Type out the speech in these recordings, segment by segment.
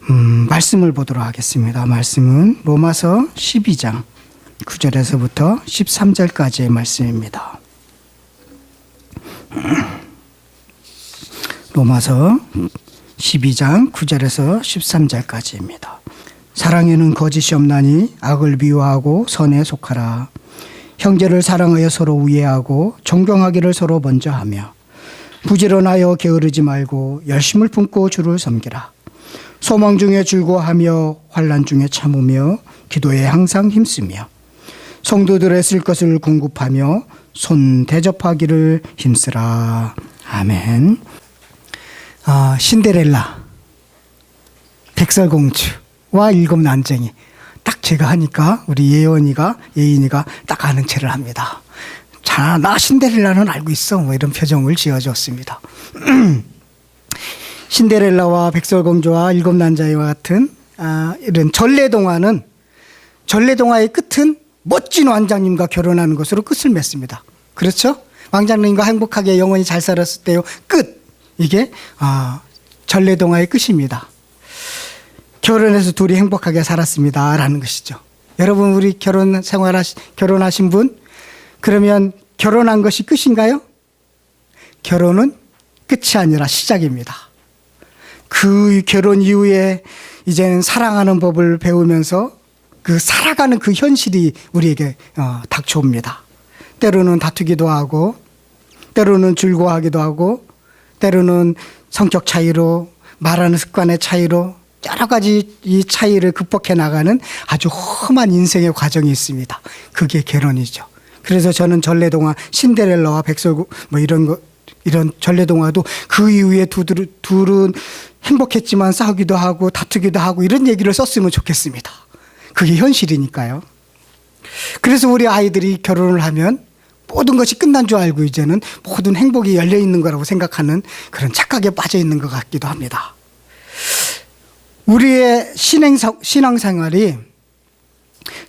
말씀을 보도록 하겠습니다. 말씀은 로마서 12장 9절에서부터 13절까지의 말씀입니다. 로마서 12장 9절에서 13절까지입니다. 사랑에는 거짓이 없나니 악을 미워하고 선에 속하라. 형제를 사랑하여 서로 우애하고 존경하기를 서로 먼저 하며 부지런하여 게으르지 말고 열심을 품고 주를 섬기라. 소망 중에 즐거워하며 환난 중에 참으며 기도에 항상 힘쓰며 성도들의 쓸 것을 공급하며 손 대접하기를 힘쓰라. 아멘. 신데렐라, 백설공주와 일곱 난쟁이, 딱 제가 하니까 우리 예인이가 딱 아는 체를 합니다. 자, 나 신데렐라는 알고 있어, 뭐 이런 표정을 지어줬습니다. 신데렐라와 백설공주와 일곱 난쟁이와 같은 이런 전래동화의 끝은 멋진 왕자님과 결혼하는 것으로 끝을 맺습니다. 그렇죠? 왕자님과 행복하게 영원히 잘 살았을 때요 끝. 이게 전래동화의 끝입니다. 결혼해서 둘이 행복하게 살았습니다 라는 것이죠. 여러분, 우리 결혼하신 분, 그러면 결혼한 것이 끝인가요? 결혼은 끝이 아니라 시작입니다. 그 결혼 이후에 이제는 사랑하는 법을 배우면서 그 살아가는 그 현실이 우리에게 닥쳐옵니다. 때로는 다투기도 하고, 때로는 즐거워하기도 하고, 때로는 성격 차이로, 말하는 습관의 차이로 여러 가지 이 차이를 극복해 나가는 아주 험한 인생의 과정이 있습니다. 그게 결혼이죠. 그래서 저는 전래동화 신데렐라와 백설공주 이런 전래동화도 그 이후에 둘은 행복했지만 싸우기도 하고 다투기도 하고 이런 얘기를 썼으면 좋겠습니다. 그게 현실이니까요. 그래서 우리 아이들이 결혼을 하면 모든 것이 끝난 줄 알고 이제는 모든 행복이 열려 있는 거라고 생각하는 그런 착각에 빠져 있는 것 같기도 합니다. 우리의 신앙생활이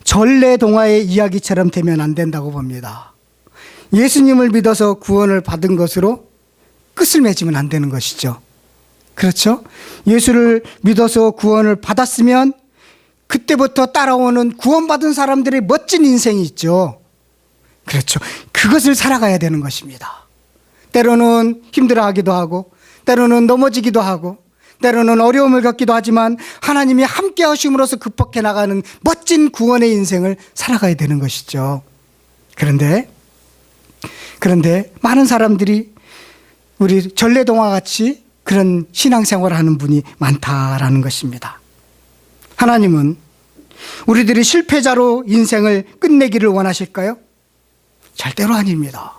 전래동화의 이야기처럼 되면 안 된다고 봅니다. 예수님을 믿어서 구원을 받은 것으로 끝을 맺으면 안 되는 것이죠. 그렇죠? 예수를 믿어서 구원을 받았으면 그때부터 따라오는 구원받은 사람들의 멋진 인생이 있죠. 그렇죠. 그것을 살아가야 되는 것입니다. 때로는 힘들어하기도 하고, 때로는 넘어지기도 하고, 때로는 어려움을 겪기도 하지만 하나님이 함께 하심으로써 극복해 나가는 멋진 구원의 인생을 살아가야 되는 것이죠. 그런데 많은 사람들이 우리 전래동화 같이 그런 신앙생활을 하는 분이 많다라는 것입니다. 하나님은 우리들이 실패자로 인생을 끝내기를 원하실까요? 절대로 아닙니다.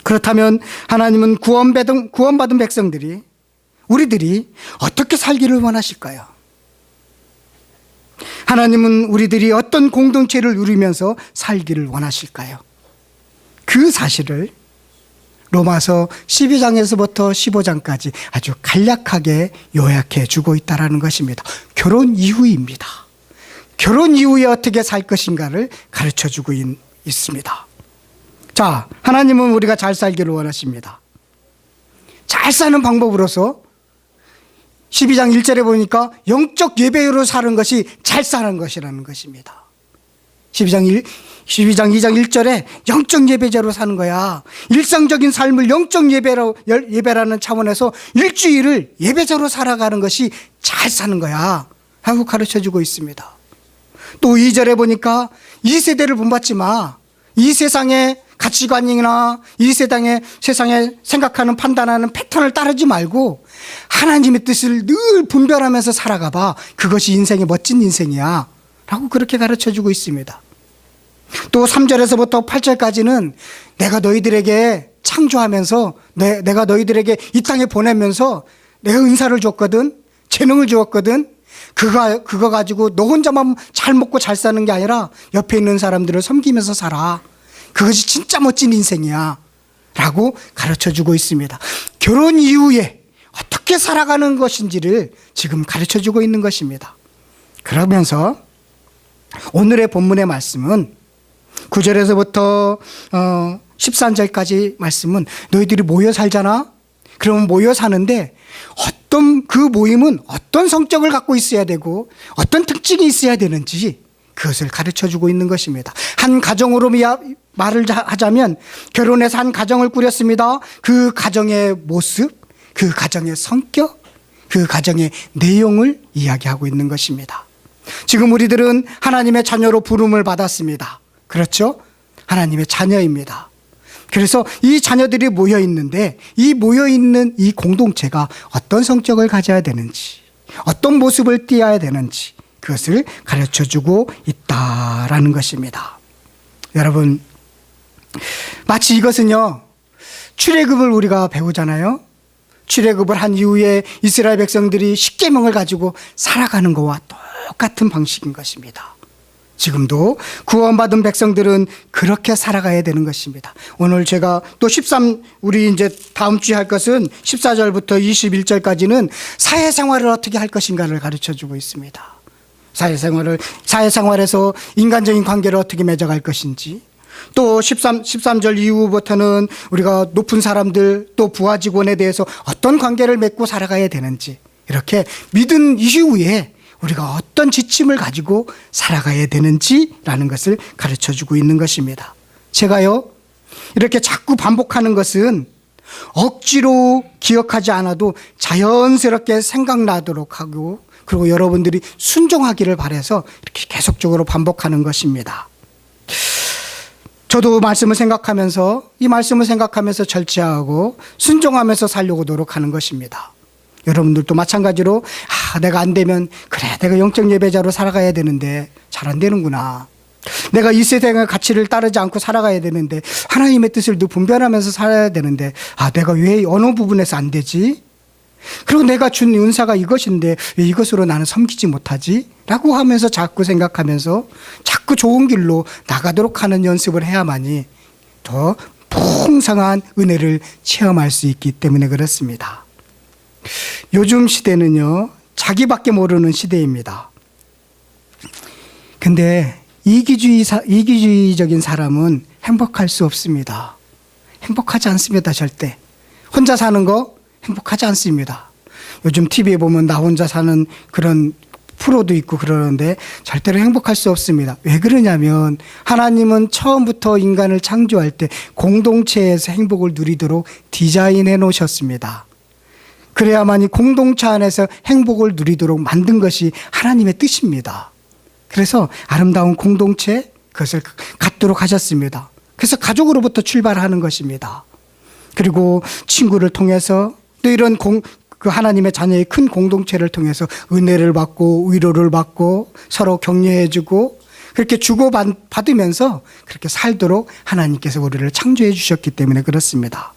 그렇다면 하나님은 구원받은 백성들이, 우리들이 어떻게 살기를 원하실까요? 하나님은 우리들이 어떤 공동체를 누리면서 살기를 원하실까요? 그 사실을 로마서 12장에서부터 15장까지 아주 간략하게 요약해 주고 있다는 것입니다. 결혼 이후입니다. 결혼 이후에 어떻게 살 것인가를 가르쳐 주고 있습니다. 자, 하나님은 우리가 잘 살기를 원하십니다. 잘 사는 방법으로서 12장 1절에 보니까 영적 예배로 사는 것이 잘 사는 것이라는 것입니다. 12장 2장 1절에 영적 예배자로 사는 거야. 일상적인 삶을 영적 예배라는 차원에서 일주일을 예배자로 살아가는 것이 잘 사는 거야 하고 가르쳐주고 있습니다. 또 2절에 보니까 이 세대를 본받지 마. 이 세상의 가치관이나 이 세상에 생각하는 판단하는 패턴을 따르지 말고 하나님의 뜻을 늘 분별하면서 살아가 봐. 그것이 인생의 멋진 인생이야 라고 그렇게 가르쳐주고 있습니다. 또 3절에서부터 8절까지는 내가 너희들에게 창조하면서 내가 너희들에게 이 땅에 보내면서 내가 은사를 줬거든, 재능을 주었거든. 그거 가지고 너 혼자만 잘 먹고 잘 사는 게 아니라 옆에 있는 사람들을 섬기면서 살아. 그것이 진짜 멋진 인생이야 라고 가르쳐주고 있습니다. 결혼 이후에 어떻게 살아가는 것인지를 지금 가르쳐주고 있는 것입니다. 그러면서 오늘의 본문의 말씀은 9절에서부터 13절까지 말씀은 너희들이 모여 살잖아? 그러면 모여 사는데 어떤 그 모임은 어떤 성격을 갖고 있어야 되고 어떤 특징이 있어야 되는지 그것을 가르쳐 주고 있는 것입니다. 한 가정으로 말을 하자면 결혼해서 한 가정을 꾸렸습니다. 그 가정의 모습, 그 가정의 성격, 그 가정의 내용을 이야기하고 있는 것입니다. 지금 우리들은 하나님의 자녀로 부름을 받았습니다. 그렇죠? 하나님의 자녀입니다. 그래서 이 자녀들이 모여 있는데 이 모여 있는 이 공동체가 어떤 성격을 가져야 되는지, 어떤 모습을 띠어야 되는지 그것을 가르쳐 주고 있다라는 것입니다. 여러분, 마치 이것은요, 출애굽을 우리가 배우잖아요. 출애굽을 한 이후에 이스라엘 백성들이 십계명을 가지고 살아가는 것과 똑같은 방식인 것입니다. 지금도 구원받은 백성들은 그렇게 살아가야 되는 것입니다. 오늘 제가 또 우리 이제 다음 주에 할 것은 14절부터 21절까지는 사회생활을 어떻게 할 것인가를 가르쳐 주고 있습니다. 사회생활에서 인간적인 관계를 어떻게 맺어갈 것인지, 또 13절 이후부터는 우리가 높은 사람들 또 부하 직원에 대해서 어떤 관계를 맺고 살아가야 되는지, 이렇게 믿은 이후에 우리가 어떤 지침을 가지고 살아가야 되는지라는 것을 가르쳐 주고 있는 것입니다. 제가요, 이렇게 자꾸 반복하는 것은 억지로 기억하지 않아도 자연스럽게 생각나도록 하고, 그리고 여러분들이 순종하기를 바라서 이렇게 계속적으로 반복하는 것입니다. 저도 이 말씀을 생각하면서 절제하고 순종하면서 살려고 노력하는 것입니다. 여러분들도 마찬가지로 내가 안 되면 그래, 내가 영적 예배자로 살아가야 되는데 잘 안 되는구나. 내가 이 세상의 가치를 따르지 않고 살아가야 되는데 하나님의 뜻을 늘 분별하면서 살아야 되는데 내가 왜 어느 부분에서 안 되지? 그리고 내가 준 은사가 이것인데 왜 이것으로 나는 섬기지 못하지? 라고 하면서 자꾸 생각하면서 자꾸 좋은 길로 나가도록 하는 연습을 해야만이 더 풍성한 은혜를 체험할 수 있기 때문에 그렇습니다. 요즘 시대는요, 자기밖에 모르는 시대입니다. 근데 이기주의적인 사람은 행복할 수 없습니다. 행복하지 않습니다, 절대. 혼자 사는 거 행복하지 않습니다. 요즘 TV에 보면 나 혼자 사는 그런 프로도 있고 그러는데 절대로 행복할 수 없습니다. 왜 그러냐면 하나님은 처음부터 인간을 창조할 때 공동체에서 행복을 누리도록 디자인해 놓으셨습니다. 그래야만이 공동체 안에서 행복을 누리도록 만든 것이 하나님의 뜻입니다. 그래서 아름다운 공동체, 그것을 갖도록 하셨습니다. 그래서 가족으로부터 출발하는 것입니다. 그리고 친구를 통해서 또 이런 그 하나님의 자녀의 큰 공동체를 통해서 은혜를 받고 위로를 받고 서로 격려해주고 그렇게 주고받으면서 그렇게 살도록 하나님께서 우리를 창조해 주셨기 때문에 그렇습니다.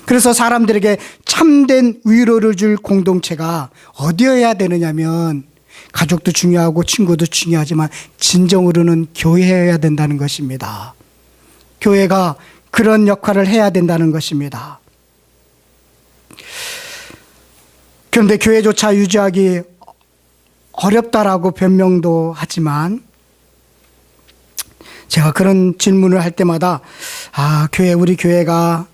그래서 사람들에게 참된 위로를 줄 공동체가 어디여야 되느냐면 가족도 중요하고 친구도 중요하지만 진정으로는 교회여야 된다는 것입니다. 교회가 그런 역할을 해야 된다는 것입니다. 그런데 교회조차 유지하기 어렵다라고 변명도 하지만 제가 그런 질문을 할 때마다 우리 교회가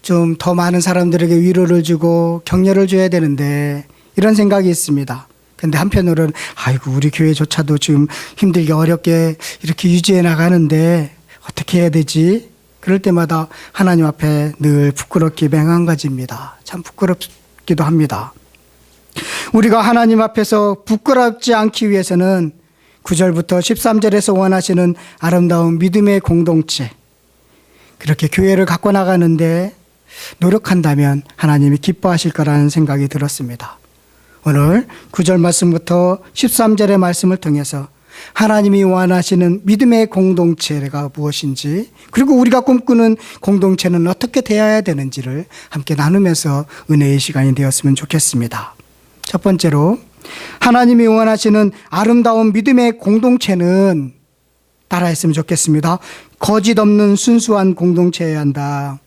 좀 더 많은 사람들에게 위로를 주고 격려를 줘야 되는데 이런 생각이 있습니다. 근데 한편으로는 우리 교회조차도 지금 힘들게 어렵게 이렇게 유지해 나가는데 어떻게 해야 되지? 그럴 때마다 하나님 앞에 늘 부끄럽기 맹한가지입니다. 참 부끄럽기도 합니다. 우리가 하나님 앞에서 부끄럽지 않기 위해서는 9절부터 13절에서 원하시는 아름다운 믿음의 공동체, 그렇게 교회를 갖고 나가는데 노력한다면 하나님이 기뻐하실 거라는 생각이 들었습니다. 오늘 9절 말씀부터 13절의 말씀을 통해서 하나님이 원하시는 믿음의 공동체가 무엇인지, 그리고 우리가 꿈꾸는 공동체는 어떻게 되어야 되는지를 함께 나누면서 은혜의 시간이 되었으면 좋겠습니다. 첫 번째로 하나님이 원하시는 아름다운 믿음의 공동체는 따라했으면 좋겠습니다. 거짓 없는 순수한 공동체여야 한다.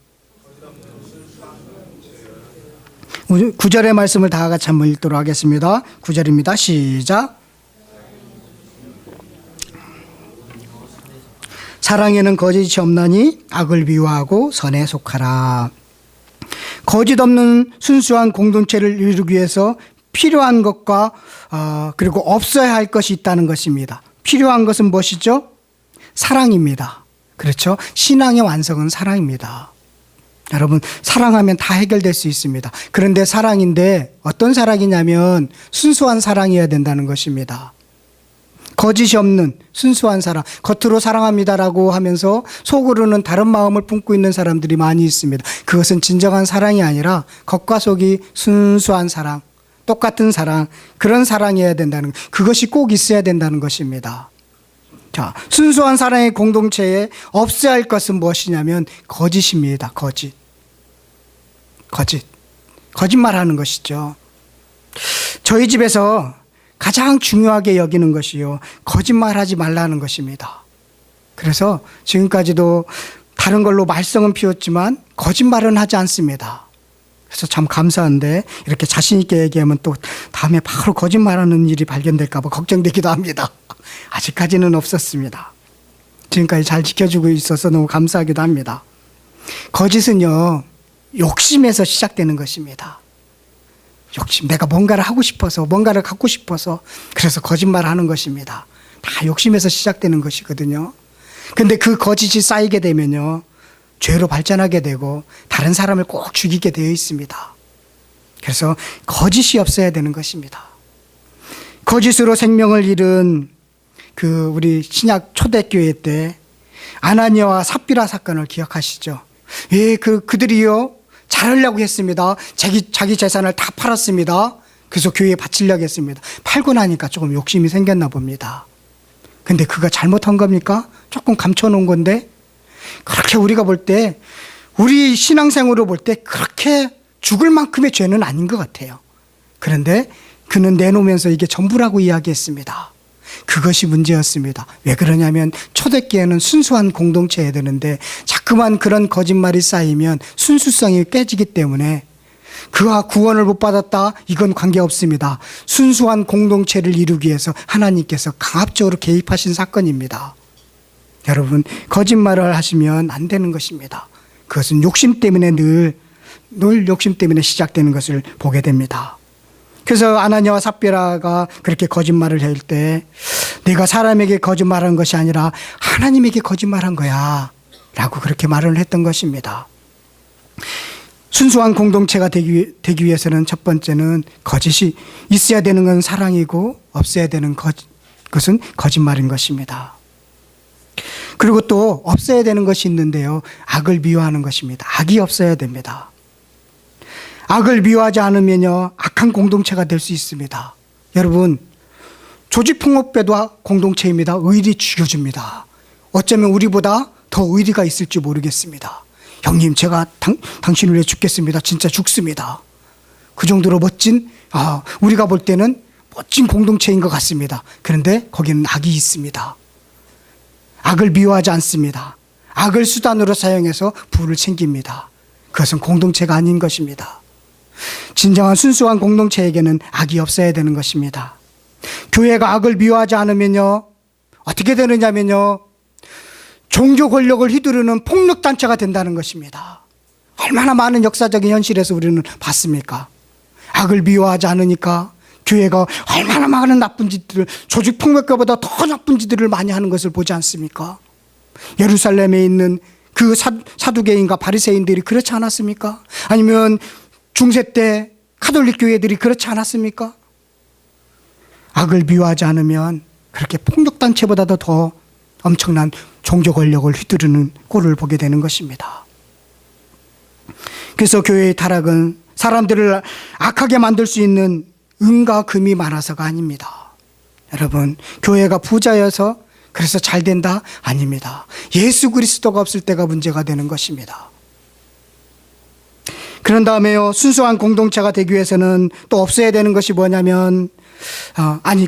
9절의 말씀을 다 같이 한번 읽도록 하겠습니다. 9절입니다. 시작. 사랑에는 거짓이 없나니 악을 미워하고 선에 속하라. 거짓 없는 순수한 공동체를 이루기 위해서 필요한 것과 그리고 없어야 할 것이 있다는 것입니다. 필요한 것은 무엇이죠? 사랑입니다. 그렇죠? 신앙의 완성은 사랑입니다. 여러분, 사랑하면 다 해결될 수 있습니다. 그런데 사랑인데 어떤 사랑이냐면 순수한 사랑이어야 된다는 것입니다. 거짓이 없는 순수한 사랑, 겉으로 사랑합니다라고 하면서 속으로는 다른 마음을 품고 있는 사람들이 많이 있습니다. 그것은 진정한 사랑이 아니라 겉과 속이 순수한 사랑, 똑같은 사랑, 그런 사랑이어야 된다는, 그것이 꼭 있어야 된다는 것입니다. 자, 순수한 사랑의 공동체에 없어야 할 것은 무엇이냐면 거짓입니다. 거짓말하는 것이죠. 저희 집에서 가장 중요하게 여기는 것이요, 거짓말하지 말라는 것입니다. 그래서 지금까지도 다른 걸로 말썽은 피웠지만 거짓말은 하지 않습니다. 그래서 참 감사한데 이렇게 자신 있게 얘기하면 또 다음에 바로 거짓말하는 일이 발견될까 봐 걱정되기도 합니다. 아직까지는 없었습니다. 지금까지 잘 지켜주고 있어서 너무 감사하기도 합니다. 거짓은요, 욕심에서 시작되는 것입니다. 욕심, 내가 뭔가를 하고 싶어서, 뭔가를 갖고 싶어서, 그래서 거짓말하는 것입니다. 다 욕심에서 시작되는 것이거든요. 근데 그 거짓이 쌓이게 되면요, 죄로 발전하게 되고 다른 사람을 꼭 죽이게 되어 있습니다. 그래서 거짓이 없어야 되는 것입니다. 거짓으로 생명을 잃은 우리 신약 초대교회 때 아나니아와 삽비라 사건을 기억하시죠? 예, 그들이요, 잘하려고 했습니다. 자기 재산을 다 팔았습니다. 그래서 교회에 바치려고 했습니다. 팔고 나니까 조금 욕심이 생겼나 봅니다. 근데 그가 잘못한 겁니까? 조금 감춰놓은 건데, 그렇게 우리가 볼 때, 우리 신앙생활로 볼 때 그렇게 죽을 만큼의 죄는 아닌 것 같아요. 그런데 그는 내놓으면서 이게 전부라고 이야기했습니다. 그것이 문제였습니다. 왜 그러냐면 초대교회는 순수한 공동체여야 되는데 자꾸만 그런 거짓말이 쌓이면 순수성이 깨지기 때문에 그가 구원을 못 받았다, 이건 관계없습니다. 순수한 공동체를 이루기 위해서 하나님께서 강압적으로 개입하신 사건입니다. 여러분, 거짓말을 하시면 안 되는 것입니다. 그것은 욕심 때문에 늘 욕심 때문에 시작되는 것을 보게 됩니다. 그래서 아나니아와 삽비라가 그렇게 거짓말을 할 때 내가 사람에게 거짓말한 것이 아니라 하나님에게 거짓말한 거야 라고 그렇게 말을 했던 것입니다. 순수한 공동체가 되기 위해서는 첫 번째는 거짓이 있어야 되는 건 사랑이고 없어야 되는 것은 거짓말인 것입니다. 그리고 또 없어야 되는 것이 있는데요, 악을 미워하는 것입니다. 악이 없어야 됩니다. 악을 미워하지 않으면요, 악한 공동체가 될 수 있습니다. 여러분, 조직폭력배도 공동체입니다. 의리 죽여줍니다. 어쩌면 우리보다 더 의리가 있을지 모르겠습니다. 형님, 제가 당신을 위해 죽겠습니다. 진짜 죽습니다. 그 정도로 멋진, 우리가 볼 때는 멋진 공동체인 것 같습니다. 그런데 거기는 악이 있습니다. 악을 미워하지 않습니다. 악을 수단으로 사용해서 부를 챙깁니다. 그것은 공동체가 아닌 것입니다. 진정한 순수한 공동체에게는 악이 없어야 되는 것입니다. 교회가 악을 미워하지 않으면요, 어떻게 되느냐면요, 종교 권력을 휘두르는 폭력단체가 된다는 것입니다. 얼마나 많은 역사적인 현실에서 우리는 봤습니까? 악을 미워하지 않으니까 교회가 얼마나 많은 나쁜 짓들을, 조직폭력배보다 더 나쁜 짓들을 많이 하는 것을 보지 않습니까? 예루살렘에 있는 그 사두개인과 바리새인들이 그렇지 않았습니까? 아니면 중세 때 가톨릭 교회들이 그렇지 않았습니까? 악을 미워하지 않으면 그렇게 폭력단체보다도 더 엄청난 종교 권력을 휘두르는 꼴을 보게 되는 것입니다. 그래서 교회의 타락은 사람들을 악하게 만들 수 있는 은과 금이 많아서가 아닙니다. 여러분, 교회가 부자여서 그래서 잘 된다? 아닙니다. 예수 그리스도가 없을 때가 문제가 되는 것입니다. 그런 다음에요, 순수한 공동체가 되기 위해서는 또 없어야 되는 것이 뭐냐면,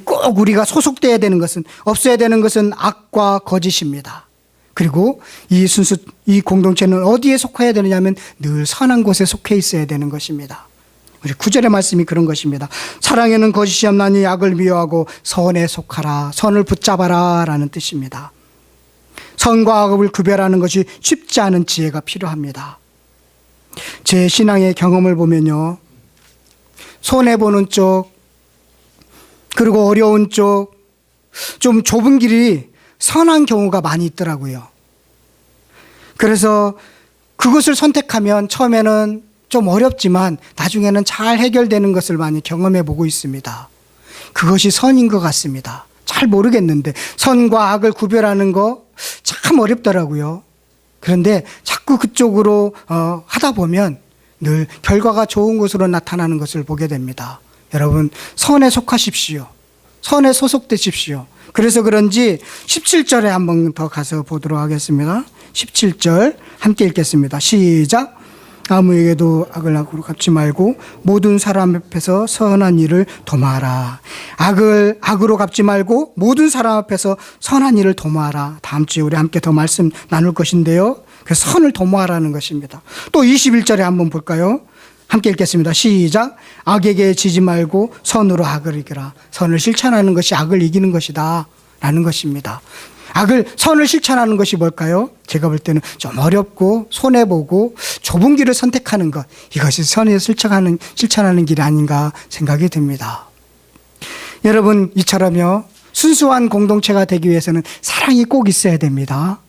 꼭 우리가 소속돼야 되는 것은, 없어야 되는 것은 악과 거짓입니다. 그리고 이 공동체는 어디에 속해야 되느냐면 늘 선한 곳에 속해 있어야 되는 것입니다. 우리 9절의 말씀이 그런 것입니다. 사랑에는 거짓이 없나니 악을 미워하고 선에 속하라, 선을 붙잡아라 라는 뜻입니다. 선과 악을 구별하는 것이 쉽지 않은 지혜가 필요합니다. 제 신앙의 경험을 보면요, 손해보는 쪽, 그리고 어려운 쪽, 좀 좁은 길이 선한 경우가 많이 있더라고요. 그래서 그것을 선택하면 처음에는 좀 어렵지만 나중에는 잘 해결되는 것을 많이 경험해 보고 있습니다. 그것이 선인 것 같습니다. 잘 모르겠는데 선과 악을 구별하는 거 참 어렵더라고요. 그런데 자꾸 그쪽으로 하다 보면 늘 결과가 좋은 것으로 나타나는 것을 보게 됩니다. 여러분, 선에 속하십시오. 선에 소속되십시오. 그래서 그런지 17절에 한 번 더 가서 보도록 하겠습니다. 17절 함께 읽겠습니다. 시작. 아무에게도 악을 악으로 갚지 말고 모든 사람 앞에서 선한 일을 도모하라. 악을 악으로 갚지 말고 모든 사람 앞에서 선한 일을 도모하라. 다음 주에 우리 함께 더 말씀 나눌 것인데요, 그 선을 도모하라는 것입니다. 또 21절에 한번 볼까요? 함께 읽겠습니다. 시작. 악에게 지지 말고 선으로 악을 이겨라. 선을 실천하는 것이 악을 이기는 것이다 라는 것입니다. 선을 실천하는 것이 뭘까요? 제가 볼 때는 좀 어렵고 손해보고 좁은 길을 선택하는 것, 이것이 선을 실천하는 길이 아닌가 생각이 듭니다. 여러분, 이처럼요, 순수한 공동체가 되기 위해서는 사랑이 꼭 있어야 됩니다.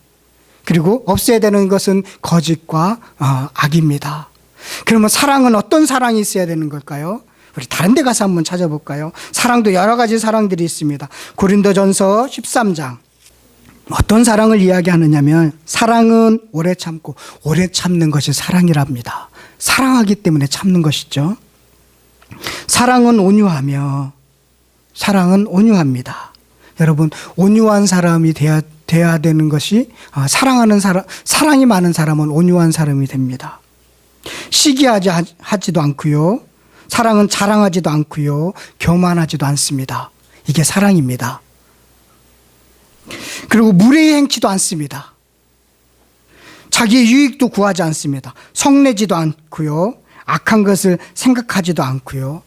그리고 없어야 되는 것은 거짓과 악입니다. 그러면 사랑은 어떤 사랑이 있어야 되는 걸까요? 우리 다른 데 가서 한번 찾아볼까요? 사랑도 여러 가지 사랑들이 있습니다. 고린도전서 13장. 어떤 사랑을 이야기하느냐면 사랑은 오래 참고 오래 참는 것이 사랑이랍니다. 사랑하기 때문에 참는 것이죠. 사랑은 온유하며 사랑은 온유합니다. 여러분, 온유한 사람이 돼야 되는 것이 사랑하는 사람, 사랑이 많은 사람은 온유한 사람이 됩니다. 시기하지도 않고요. 사랑은 자랑하지도 않고요. 교만하지도 않습니다. 이게 사랑입니다. 그리고 무례히 행치도 않습니다. 자기의 유익도 구하지 않습니다. 성내지도 않고요. 악한 것을 생각하지도 않고요.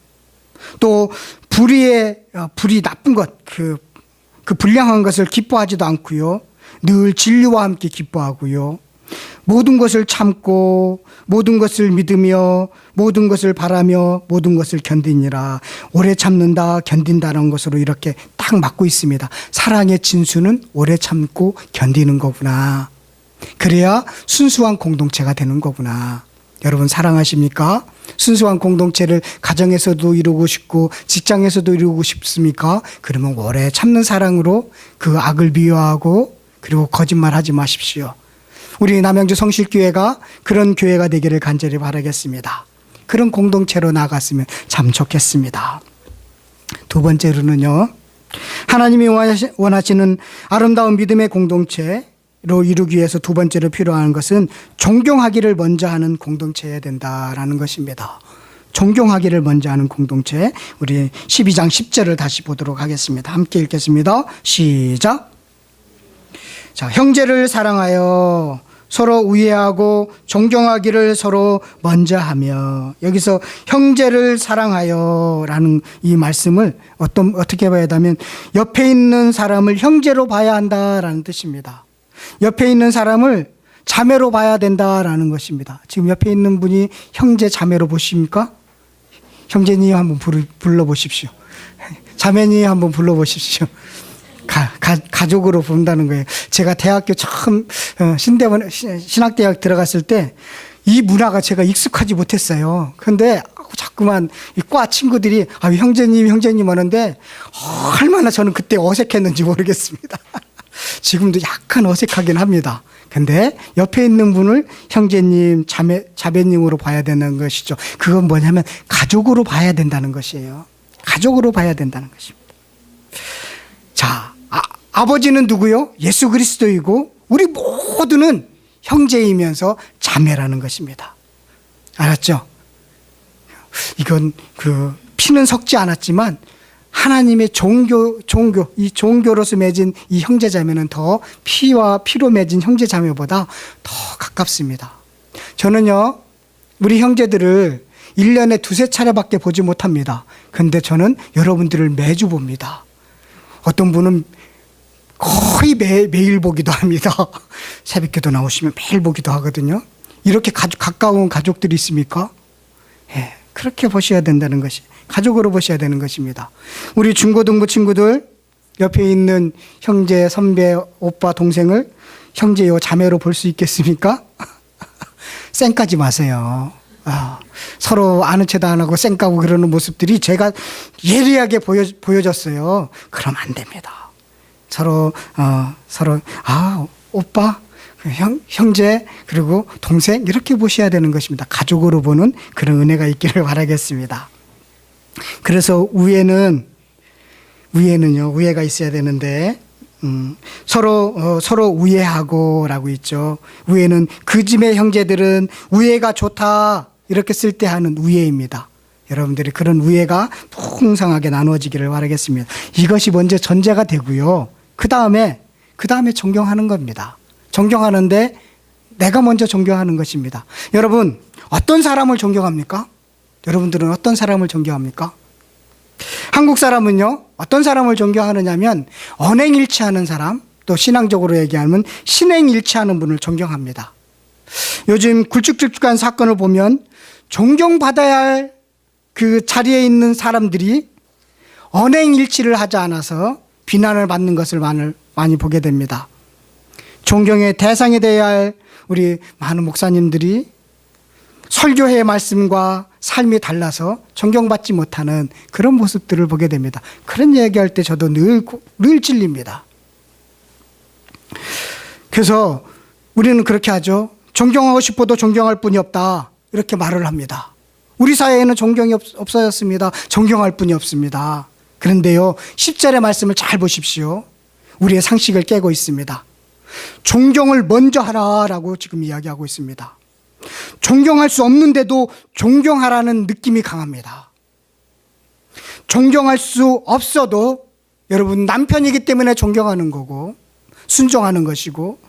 또 불이 나쁜 것, 그 불량한 것을 기뻐하지도 않고요. 늘 진리와 함께 기뻐하고요. 모든 것을 참고 모든 것을 믿으며 모든 것을 바라며 모든 것을 견디니라. 오래 참는다, 견딘다는 것으로 이렇게 딱 맞고 있습니다. 사랑의 진수는 오래 참고 견디는 거구나. 그래야 순수한 공동체가 되는 거구나. 여러분, 사랑하십니까? 순수한 공동체를 가정에서도 이루고 싶고 직장에서도 이루고 싶습니까? 그러면 오래 참는 사랑으로 그 악을 미워하고 그리고 거짓말하지 마십시오. 우리 남양주 성실교회가 그런 교회가 되기를 간절히 바라겠습니다. 그런 공동체로 나갔으면 참 좋겠습니다. 두 번째로는요, 하나님이 원하시는 아름다운 믿음의 공동체로 이루기 위해서 두 번째로 필요한 것은 존경하기를 먼저 하는 공동체여야 된다라는 것입니다. 존경하기를 먼저 하는 공동체. 우리 12장 10절을 다시 보도록 하겠습니다. 함께 읽겠습니다. 시작. 자, 형제를 사랑하여 서로 우애하고 존경하기를 서로 먼저 하며. 여기서 형제를 사랑하여라는 이 말씀을 어떻게 봐야 하면 옆에 있는 사람을 형제로 봐야 한다라는 뜻입니다. 옆에 있는 사람을 자매로 봐야 된다라는 것입니다. 지금 옆에 있는 분이 형제 자매로 보십니까? 형제님 한번 불러보십시오. 자매님 한번 불러보십시오. 가족으로 본다는 거예요. 제가 대학교 처음 신대원 신학대학 들어갔을 때 이 문화가 제가 익숙하지 못했어요. 그런데 자꾸만 이 과 친구들이 형제님 하는데 얼마나 저는 그때 어색했는지 모르겠습니다. 지금도 약간 어색하긴 합니다. 근데 옆에 있는 분을 형제님, 자매님으로 봐야 되는 것이죠. 그건 뭐냐면 가족으로 봐야 된다는 것이에요. 가족으로 봐야 된다는 것입니다. 자, 아버지는 누구요? 예수 그리스도이고 우리 모두는 형제이면서 자매라는 것입니다. 알았죠? 이건 피는 섞지 않았지만 하나님의 이 종교로서 맺은 이 형제자매는 더 피와 피로 맺은 형제자매보다 더 가깝습니다. 저는요, 우리 형제들을 1년에 두세 차례밖에 보지 못합니다. 근데 저는 여러분들을 매주 봅니다. 어떤 분은 거의 매일 보기도 합니다. 새벽기도 나오시면 매일 보기도 하거든요. 이렇게 가까운 가족들이 있습니까? 예, 그렇게 보셔야 된다는 것이, 가족으로 보셔야 되는 것입니다. 우리 중고등부 친구들 옆에 있는 형제, 선배, 오빠, 동생을 형제요, 자매로 볼 수 있겠습니까? 쌩까지 마세요. 서로 아는 체도 안 하고 쌩까고 그러는 모습들이 제가 예리하게 보여졌어요. 그러면 안 됩니다. 서로 오빠, 형제, 그리고 동생 이렇게 보셔야 되는 것입니다. 가족으로 보는 그런 은혜가 있기를 바라겠습니다. 그래서 우애는요, 우애가 있어야 되는데, 서로 우애하고라고 있죠. 우애는 그 집의 형제들은 우애가 좋다 이렇게 쓸 때 하는 우애입니다. 여러분들이 그런 우애가 풍성하게 나누어지기를 바라겠습니다. 이것이 먼저 전제가 되고요. 그 다음에 존경하는 겁니다. 존경하는데 내가 먼저 존경하는 것입니다. 여러분, 어떤 사람을 존경합니까? 여러분들은 어떤 사람을 존경합니까? 한국 사람은요, 어떤 사람을 존경하느냐면 언행일치하는 사람, 또 신앙적으로 얘기하면 신행일치하는 분을 존경합니다. 요즘 굵직굵직한 사건을 보면 존경받아야 할 그 자리에 있는 사람들이 언행일치를 하지 않아서 비난을 받는 것을 많이 보게 됩니다. 존경의 대상이 되어야 할 우리 많은 목사님들이 설교의 말씀과 삶이 달라서 존경받지 못하는 그런 모습들을 보게 됩니다. 그런 얘기할 때 저도 늘 찔립니다. 그래서 우리는 그렇게 하죠. 존경하고 싶어도 존경할 분이 없다, 이렇게 말을 합니다. 우리 사회에는 존경이 없어졌습니다. 존경할 분이 없습니다. 그런데요, 10절의 말씀을 잘 보십시오. 우리의 상식을 깨고 있습니다. 존경을 먼저 하라라고 지금 이야기하고 있습니다. 존경할 수 없는데도 존경하라는 느낌이 강합니다. 존경할 수 없어도 여러분 남편이기 때문에 존경하는 거고 순종하는 것이고,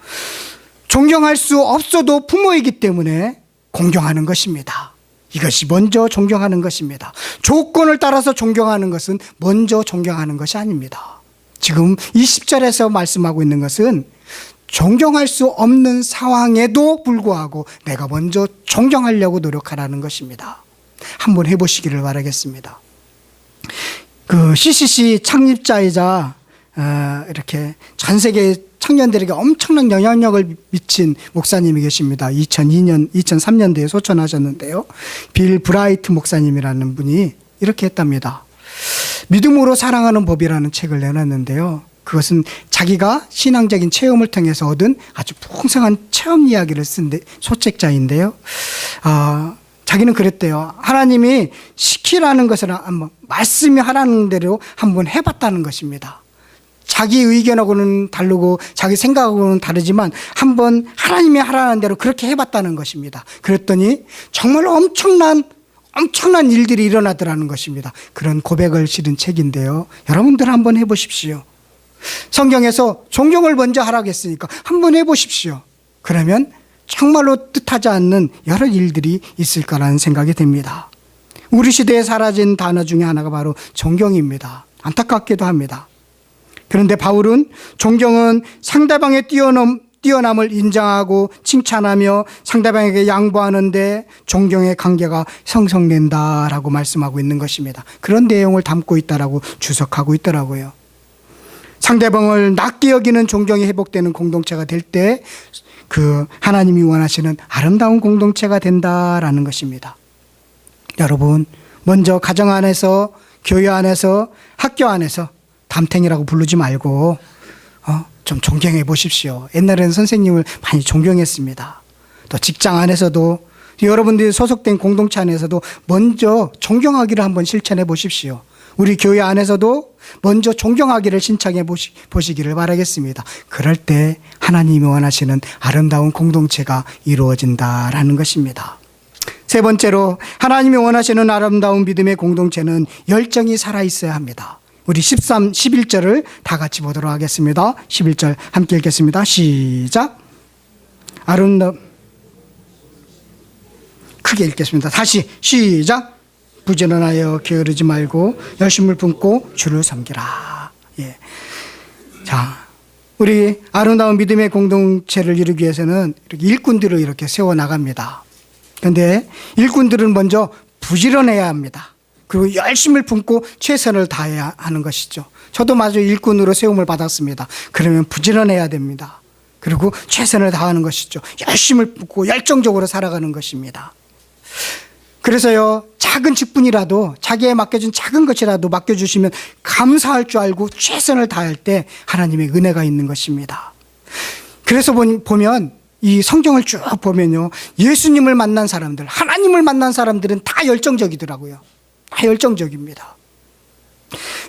존경할 수 없어도 부모이기 때문에 공경하는 것입니다. 이것이 먼저 존경하는 것입니다. 조건을 따라서 존경하는 것은 먼저 존경하는 것이 아닙니다. 지금 20절에서 말씀하고 있는 것은 존경할 수 없는 상황에도 불구하고 내가 먼저 존경하려고 노력하라는 것입니다. 한번 해보시기를 바라겠습니다. 그 CCC 창립자이자 이렇게 전 세계 청년들에게 엄청난 영향력을 미친 목사님이 계십니다. 2003년도에 소천하셨는데요. 빌 브라이트 목사님이라는 분이 이렇게 했답니다. 믿음으로 사랑하는 법이라는 책을 내놨는데요. 그것은 자기가 신앙적인 체험을 통해서 얻은 아주 풍성한 체험 이야기를 쓴 소책자인데요. 자기는 그랬대요. 하나님이 시키라는 것을 한번 말씀이 하라는 대로 한번 해봤다는 것입니다. 자기 의견하고는 다르고 자기 생각하고는 다르지만 한번 하나님이 하라는 대로 그렇게 해봤다는 것입니다. 그랬더니 정말 엄청난 일들이 일어나더라는 것입니다. 그런 고백을 실은 책인데요. 여러분들 한번 해보십시오. 성경에서 존경을 먼저 하라고 했으니까 한번 해보십시오. 그러면 정말로 뜻하지 않는 여러 일들이 있을 거라는 생각이 듭니다. 우리 시대에 사라진 단어 중에 하나가 바로 존경입니다. 안타깝기도 합니다. 그런데 바울은 존경은 상대방의 뛰어남을 인정하고 칭찬하며 상대방에게 양보하는데 존경의 관계가 형성된다라고 말씀하고 있는 것입니다. 그런 내용을 담고 있다라고 주석하고 있더라고요. 상대방을 낮게 여기는 존경이 회복되는 공동체가 될 때 그 하나님이 원하시는 아름다운 공동체가 된다라는 것입니다. 여러분, 먼저 가정 안에서, 교회 안에서, 학교 안에서 담탱이라고 부르지 말고 좀 존경해 보십시오. 옛날에는 선생님을 많이 존경했습니다. 또 직장 안에서도, 여러분들이 소속된 공동체 안에서도 먼저 존경하기를 한번 실천해 보십시오. 우리 교회 안에서도 먼저 존경하기를 신청해 보시기를 바라겠습니다. 그럴 때 하나님이 원하시는 아름다운 공동체가 이루어진다라는 것입니다. 세 번째로, 하나님이 원하시는 아름다운 믿음의 공동체는 열정이 살아있어야 합니다. 우리 11절을 다 같이 보도록 하겠습니다. 11절 함께 읽겠습니다. 시작. 크게 읽겠습니다. 다시 시작. 부지런하여 게으르지 말고 열심을 품고 주를 섬기라. 예. 자, 우리 아름다운 믿음의 공동체를 이루기 위해서는 이렇게 일꾼들을 이렇게 세워 나갑니다. 그런데 일꾼들은 먼저 부지런해야 합니다. 그리고 열심을 품고 최선을 다해야 하는 것이죠. 저도 마저 일꾼으로 세움을 받았습니다. 그러면 부지런해야 됩니다. 그리고 최선을 다하는 것이죠. 열심을 품고 열정적으로 살아가는 것입니다. 그래서요, 작은 직분이라도 자기에 맡겨준 작은 것이라도 맡겨주시면 감사할 줄 알고 최선을 다할 때 하나님의 은혜가 있는 것입니다. 그래서 보면 이 성경을 쭉 보면요, 예수님을 만난 사람들, 하나님을 만난 사람들은 다 열정적이더라고요. 다 열정적입니다.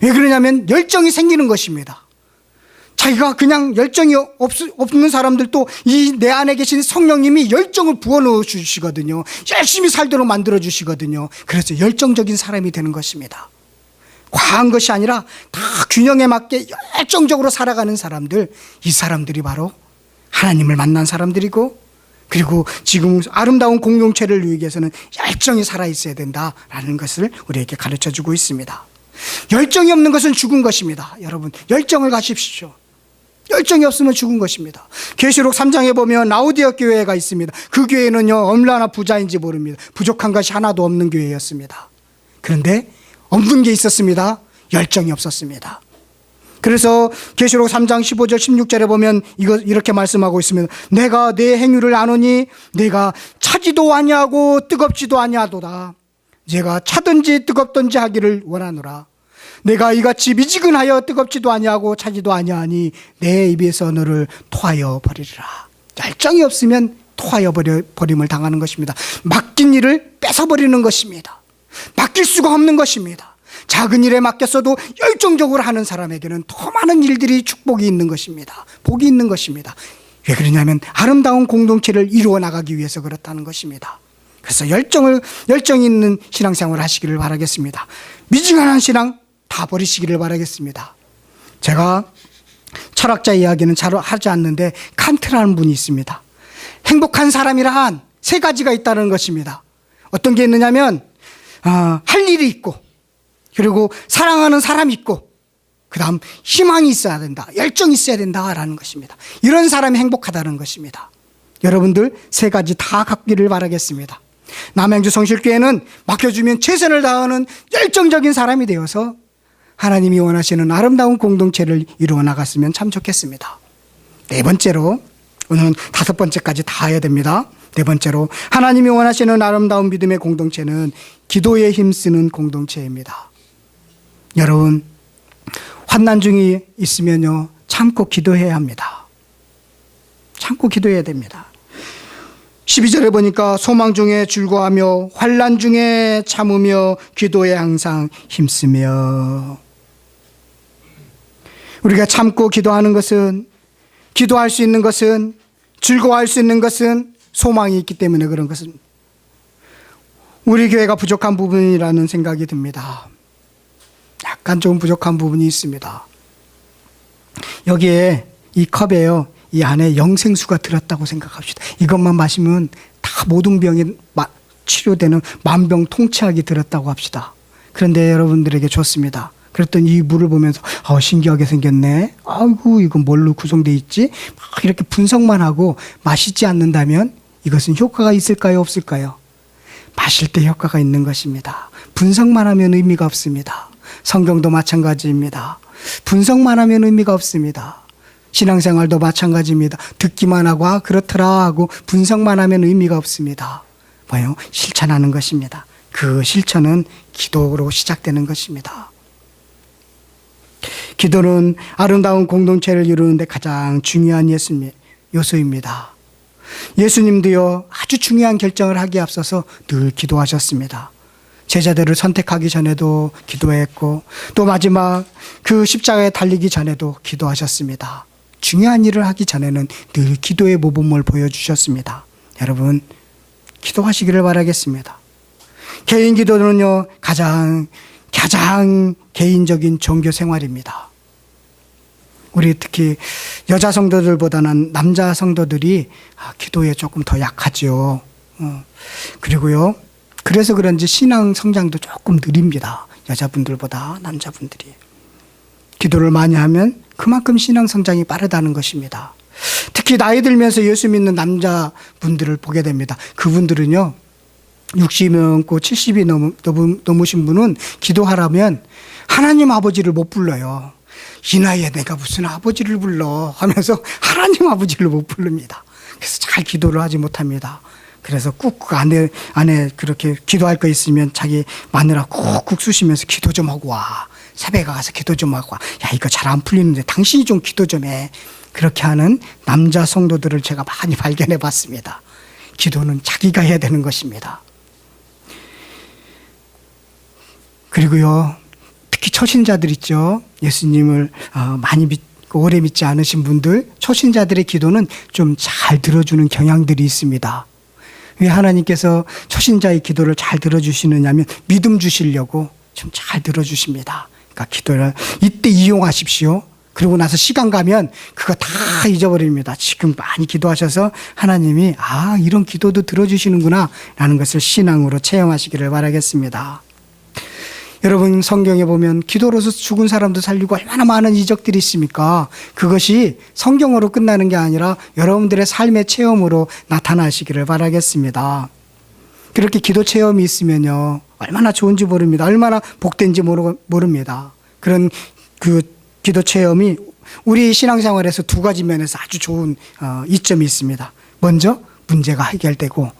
왜 그러냐면 열정이 생기는 것입니다. 자기가 그냥 열정이 없는 사람들도 이 내 안에 계신 성령님이 열정을 부어넣어 주시거든요. 열심히 살도록 만들어 주시거든요. 그래서 열정적인 사람이 되는 것입니다. 과한 것이 아니라 다 균형에 맞게 열정적으로 살아가는 사람들, 이 사람들이 바로 하나님을 만난 사람들이고, 그리고 지금 아름다운 공동체를 이루기 위해서는 열정이 살아있어야 된다라는 것을 우리에게 가르쳐주고 있습니다. 열정이 없는 것은 죽은 것입니다. 여러분, 열정을 가십시오. 열정이 없으면 죽은 것입니다. 계시록 3장에 보면 라오디아 교회가 있습니다. 그 교회는요, 얼마나 부자인지 모릅니다. 부족한 것이 하나도 없는 교회였습니다. 그런데 없는 게 있었습니다. 열정이 없었습니다. 그래서 계시록 3장 15절 16절에 보면 이렇게 말씀하고 있습니다. 내가 내 행위를 아노니 내가 차지도 아니하고 뜨겁지도 아니하도다. 내가 차든지 뜨겁든지 하기를 원하노라. 내가 이같이 미지근하여 뜨겁지도 아니하고 차지도 아니하니 내 입에서 너를 토하여 버리리라. 열정이 없으면 토하여 버림을 당하는 것입니다. 맡긴 일을 뺏어버리는 것입니다. 맡길 수가 없는 것입니다. 작은 일에 맡겼어도 열정적으로 하는 사람에게는 더 많은 일들이 축복이 있는 것입니다. 복이 있는 것입니다. 왜 그러냐면 아름다운 공동체를 이루어 나가기 위해서 그렇다는 것입니다. 그래서 열정 있는 신앙생활을 하시기를 바라겠습니다. 미지근한 신앙 다 버리시기를 바라겠습니다. 제가 철학자 이야기는 잘 하지 않는데 칸트라는 분이 있습니다. 행복한 사람이란 세 가지가 있다는 것입니다. 어떤 게 있느냐면 할 일이 있고, 그리고 사랑하는 사람이 있고, 그 다음 희망이 있어야 된다, 열정이 있어야 된다라는 것입니다. 이런 사람이 행복하다는 것입니다. 여러분들 세 가지 다 갖기를 바라겠습니다. 남양주 성실교회는 맡겨주면 최선을 다하는 열정적인 사람이 되어서 하나님이 원하시는 아름다운 공동체를 이루어 나갔으면 참 좋겠습니다. 네 번째로, 오늘은 다섯 번째까지 다 해야 됩니다. 네 번째로, 하나님이 원하시는 아름다운 믿음의 공동체는 기도에 힘쓰는 공동체입니다. 여러분, 환난 중에 있으면요, 참고 기도해야 합니다. 참고 기도해야 됩니다. 12절에 보니까 소망 중에 즐거워하며 환난 중에 참으며 기도에 항상 힘쓰며. 우리가 참고 기도하는 것은, 기도할 수 있는 것은, 즐거워할 수 있는 것은 소망이 있기 때문에 그런 것은 우리 교회가 부족한 부분이라는 생각이 듭니다. 약간 좀 부족한 부분이 있습니다. 여기에 이 컵에요, 이 안에 영생수가 들었다고 생각합시다. 이것만 마시면 다 모든 병이 치료되는 만병통치약이 들었다고 합시다. 그런데 여러분들에게 좋습니다. 그랬더니 이 물을 보면서 신기하게 생겼네, 아이고 이건 뭘로 구성되어 있지, 막 이렇게 분석만 하고 마시지 않는다면 이것은 효과가 있을까요, 없을까요? 마실 때 효과가 있는 것입니다. 분석만 하면 의미가 없습니다. 성경도 마찬가지입니다. 분석만 하면 의미가 없습니다. 신앙생활도 마찬가지입니다. 듣기만 하고 그렇더라 하고 분석만 하면 의미가 없습니다. 뭐요? 실천하는 것입니다. 그 실천은 기도로 시작되는 것입니다. 기도는 아름다운 공동체를 이루는데 가장 중요한 요소입니다. 예수님도요, 아주 중요한 결정을 하기에 앞서서 늘 기도하셨습니다. 제자들을 선택하기 전에도 기도했고, 또 마지막 그 십자가에 달리기 전에도 기도하셨습니다. 중요한 일을 하기 전에는 늘 기도의 모범을 보여주셨습니다. 여러분, 기도하시기를 바라겠습니다. 개인 기도는요, 가장 개인적인 종교 생활입니다. 우리 특히 여자 성도들보다는 남자 성도들이 기도에 조금 더 약하죠. 그리고요, 그래서 그런지 신앙 성장도 조금 느립니다. 여자분들보다 남자분들이. 기도를 많이 하면 그만큼 신앙 성장이 빠르다는 것입니다. 특히 나이 들면서 예수 믿는 남자분들을 보게 됩니다. 그분들은요, 60이 넘고 70이 넘으신 분은 기도하라면 하나님 아버지를 못 불러요. 이 나이에 내가 무슨 아버지를 불러 하면서 하나님 아버지를 못 부릅니다. 그래서 잘 기도를 하지 못합니다. 그래서 꾹꾹 안에 그렇게 기도할 거 있으면 자기 마누라 꾹꾹 쑤시면서 기도 좀 하고 와. 새벽에 가서 기도 좀 하고 와. 야, 이거 잘 안 풀리는데 당신이 좀 기도 좀 해. 그렇게 하는 남자 성도들을 제가 많이 발견해 봤습니다. 기도는 자기가 해야 되는 것입니다. 그리고요, 특히 초신자들 있죠. 예수님을 많이 믿고 오래 믿지 않으신 분들, 초신자들의 기도는 좀 잘 들어주는 경향들이 있습니다. 왜 하나님께서 초신자의 기도를 잘 들어주시느냐면 믿음 주시려고 좀 잘 들어주십니다. 그러니까 기도를 이때 이용하십시오. 그러고 나서 시간 가면 그거 다 잊어버립니다. 지금 많이 기도하셔서 하나님이 이런 기도도 들어주시는구나 라는 것을 신앙으로 체험하시기를 바라겠습니다. 여러분, 성경에 보면 기도로서 죽은 사람도 살리고 얼마나 많은 이적들이 있습니까? 그것이 성경으로 끝나는 게 아니라 여러분들의 삶의 체험으로 나타나시기를 바라겠습니다. 그렇게 기도 체험이 있으면요, 얼마나 좋은지 모릅니다. 얼마나 복된지 모릅니다. 그런 그 기도 체험이 우리 신앙생활에서 두 가지 면에서 아주 좋은 이점이 있습니다. 먼저 문제가 해결되고,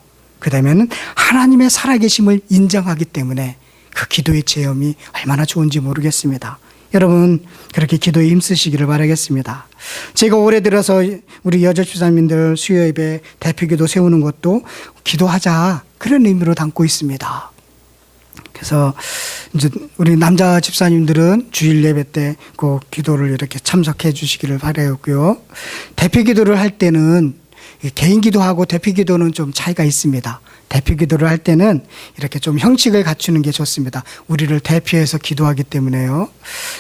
그 다음에는 하나님의 살아계심을 인정하기 때문에 그 기도의 체험이 얼마나 좋은지 모르겠습니다. 여러분, 그렇게 기도에 힘쓰시기를 바라겠습니다. 제가 올해 들어서 우리 여자집사님들 수요예배 대표기도 세우는 것도 기도하자, 그런 의미로 담고 있습니다. 그래서 이제 우리 남자 집사님들은 주일 예배 때 그 기도를 이렇게 참석해 주시기를 바라고요. 대표기도를 할 때는 개인 기도하고 대표기도는 좀 차이가 있습니다. 대표기도를 할 때는 이렇게 좀 형식을 갖추는 게 좋습니다. 우리를 대표해서 기도하기 때문에요.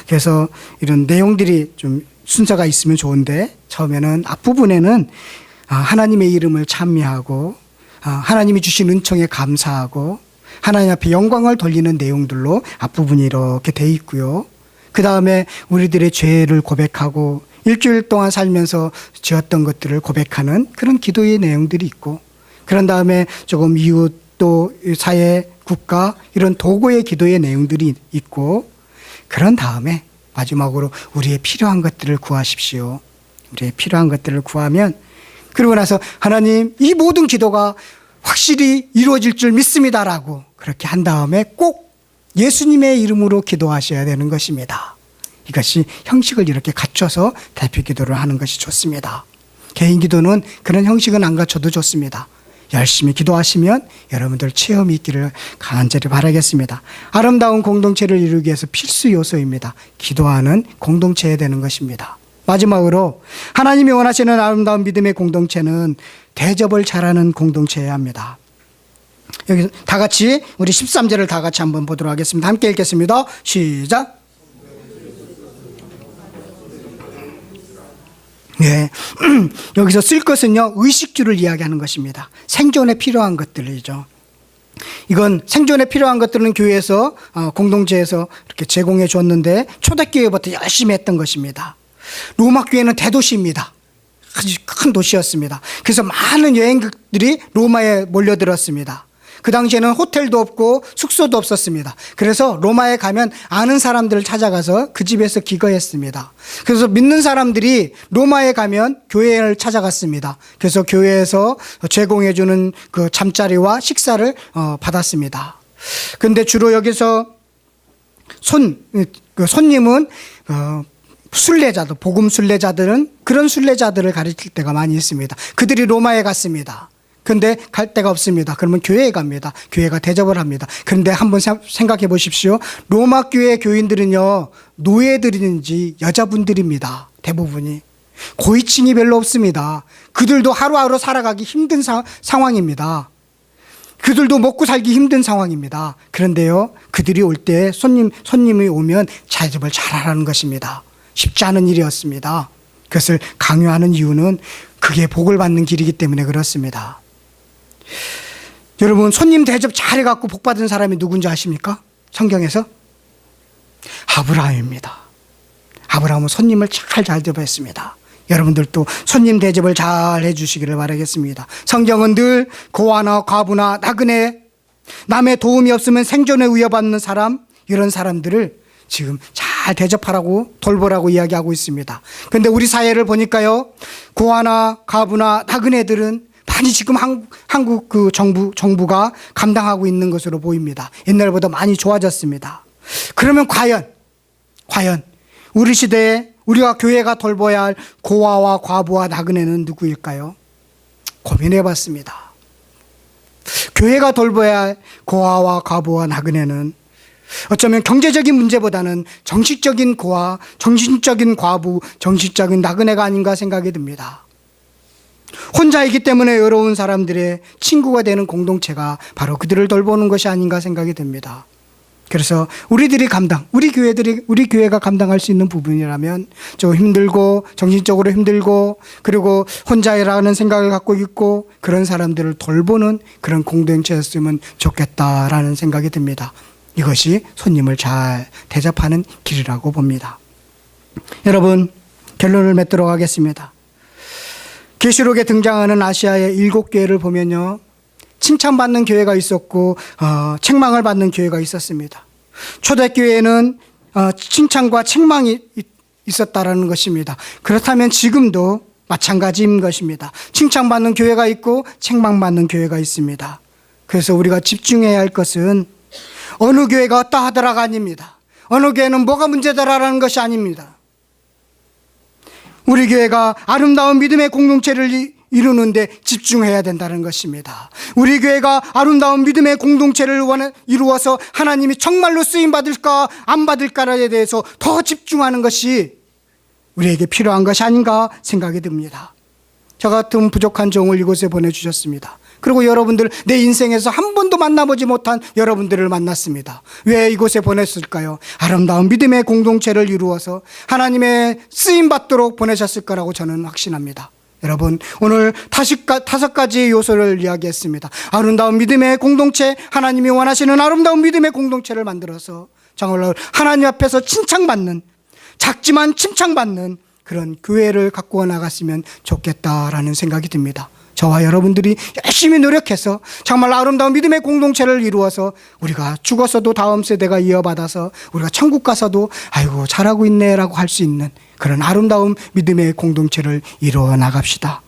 그래서 이런 내용들이 좀 순서가 있으면 좋은데, 처음에는 앞부분에는 하나님의 이름을 찬미하고 하나님이 주신 은총에 감사하고 하나님 앞에 영광을 돌리는 내용들로 앞부분이 이렇게 돼 있고요. 그 다음에 우리들의 죄를 고백하고 일주일 동안 살면서 지었던 것들을 고백하는 그런 기도의 내용들이 있고, 그런 다음에 조금 이웃 또 사회, 국가 이런 도구의 기도의 내용들이 있고, 그런 다음에 마지막으로 우리의 필요한 것들을 구하십시오. 우리의 필요한 것들을 구하면, 그러고 나서 하나님, 이 모든 기도가 확실히 이루어질 줄 믿습니다라고 그렇게 한 다음에 꼭 예수님의 이름으로 기도하셔야 되는 것입니다. 이것이 형식을 이렇게 갖춰서 대표 기도를 하는 것이 좋습니다. 개인 기도는 그런 형식은 안 갖춰도 좋습니다. 열심히 기도하시면 여러분들 체험이 있기를 간절히 바라겠습니다. 아름다운 공동체를 이루기 위해서 필수 요소입니다. 기도하는 공동체에 되는 것입니다. 마지막으로 하나님이 원하시는 아름다운 믿음의 공동체는 대접을 잘하는 공동체여야 합니다. 여기 다 같이 우리 13절을 다 같이 한번 보도록 하겠습니다. 함께 읽겠습니다. 시작. 네. 여기서 쓸 것은요, 의식주를 이야기하는 것입니다. 생존에 필요한 것들이죠. 이건 생존에 필요한 것들은 교회에서 공동체에서 이렇게 제공해 줬는데 초대교회부터 열심히 했던 것입니다. 로마 교회는 대도시입니다. 아주 큰 도시였습니다. 그래서 많은 여행객들이 로마에 몰려들었습니다. 그 당시에는 호텔도 없고 숙소도 없었습니다. 그래서 로마에 가면 아는 사람들을 찾아가서 그 집에서 기거했습니다. 그래서 믿는 사람들이 로마에 가면 교회를 찾아갔습니다. 그래서 교회에서 제공해주는 그 잠자리와 식사를 받았습니다. 그런데 주로 여기서 손님은 순례자들, 복음 순례자들은 그런 순례자들을 가르칠 때가 많이 있습니다. 그들이 로마에 갔습니다. 그런데 갈 데가 없습니다. 그러면 교회에 갑니다. 교회가 대접을 합니다. 그런데 한번 생각해 보십시오. 로마 교회 교인들은요, 노예들인지 여자분들입니다. 대부분이. 고위층이 별로 없습니다. 그들도 하루하루 살아가기 힘든 상황입니다. 그들도 먹고 살기 힘든 상황입니다. 그런데요, 그들이 올 때 손님이 오면 대접을 잘하라는 것입니다. 쉽지 않은 일이었습니다. 그것을 강요하는 이유는 그게 복을 받는 길이기 때문에 그렇습니다. 여러분, 손님 대접 잘해갖고 복 받은 사람이 누군지 아십니까? 성경에서 아브라함입니다. 아브라함은 손님을 잘 대접했습니다. 여러분들도 손님 대접을 잘 해주시기를 바라겠습니다. 성경은 늘 고아나 과부나 나그네, 남의 도움이 없으면 생존에 위협받는 사람, 이런 사람들을 지금 잘 대접하라고 돌보라고 이야기하고 있습니다. 그런데 우리 사회를 보니까요, 고아나 과부나 나그네들은 많이 지금 한국 그 정부가 감당하고 있는 것으로 보입니다. 옛날보다 많이 좋아졌습니다. 그러면 과연 우리 시대에 우리가 교회가 돌봐야 할 고아와 과부와 나그네는 누구일까요? 고민해 봤습니다. 교회가 돌봐야 할 고아와 과부와 나그네는 어쩌면 경제적인 문제보다는 정신적인 고아, 정신적인 과부, 정신적인 나그네가 아닌가 생각이 듭니다. 혼자이기 때문에 외로운 사람들의 친구가 되는 공동체가 바로 그들을 돌보는 것이 아닌가 생각이 듭니다. 그래서 우리 교회가 감당할 수 있는 부분이라면 좀 힘들고 정신적으로 힘들고 그리고 혼자라는 생각을 갖고 있고 그런 사람들을 돌보는 그런 공동체였으면 좋겠다라는 생각이 듭니다. 이것이 손님을 잘 대접하는 길이라고 봅니다. 여러분, 결론을 맺도록 하겠습니다. 계시록에 등장하는 아시아의 7교회를 보면요, 칭찬받는 교회가 있었고 책망을 받는 교회가 있었습니다. 초대교회에는 칭찬과 책망이 있었다라는 것입니다. 그렇다면 지금도 마찬가지인 것입니다. 칭찬받는 교회가 있고 책망받는 교회가 있습니다. 그래서 우리가 집중해야 할 것은 어느 교회가 어떠하더라가 아닙니다. 어느 교회는 뭐가 문제다라는 것이 아닙니다. 우리 교회가 아름다운 믿음의 공동체를 이루는데 집중해야 된다는 것입니다. 우리 교회가 아름다운 믿음의 공동체를 이루어서 하나님이 정말로 쓰임받을까 안 받을까에 대해서 더 집중하는 것이 우리에게 필요한 것이 아닌가 생각이 듭니다. 저 같은 부족한 종을 이곳에 보내주셨습니다. 그리고 여러분들, 내 인생에서 한 번도 만나보지 못한 여러분들을 만났습니다. 왜 이곳에 보냈을까요? 아름다운 믿음의 공동체를 이루어서 하나님의 쓰임받도록 보내셨을 거라고 저는 확신합니다. 여러분, 오늘 5가지 요소를 이야기했습니다. 아름다운 믿음의 공동체, 하나님이 원하시는 아름다운 믿음의 공동체를 만들어서 정말로 하나님 앞에서 칭찬받는, 작지만 칭찬받는 그런 교회를 갖고 나갔으면 좋겠다라는 생각이 듭니다. 저와 여러분들이 열심히 노력해서 정말 아름다운 믿음의 공동체를 이루어서 우리가 죽어서도 다음 세대가 이어받아서 우리가 천국 가서도 아이고 잘하고 있네 라고 할 수 있는 그런 아름다운 믿음의 공동체를 이루어 나갑시다.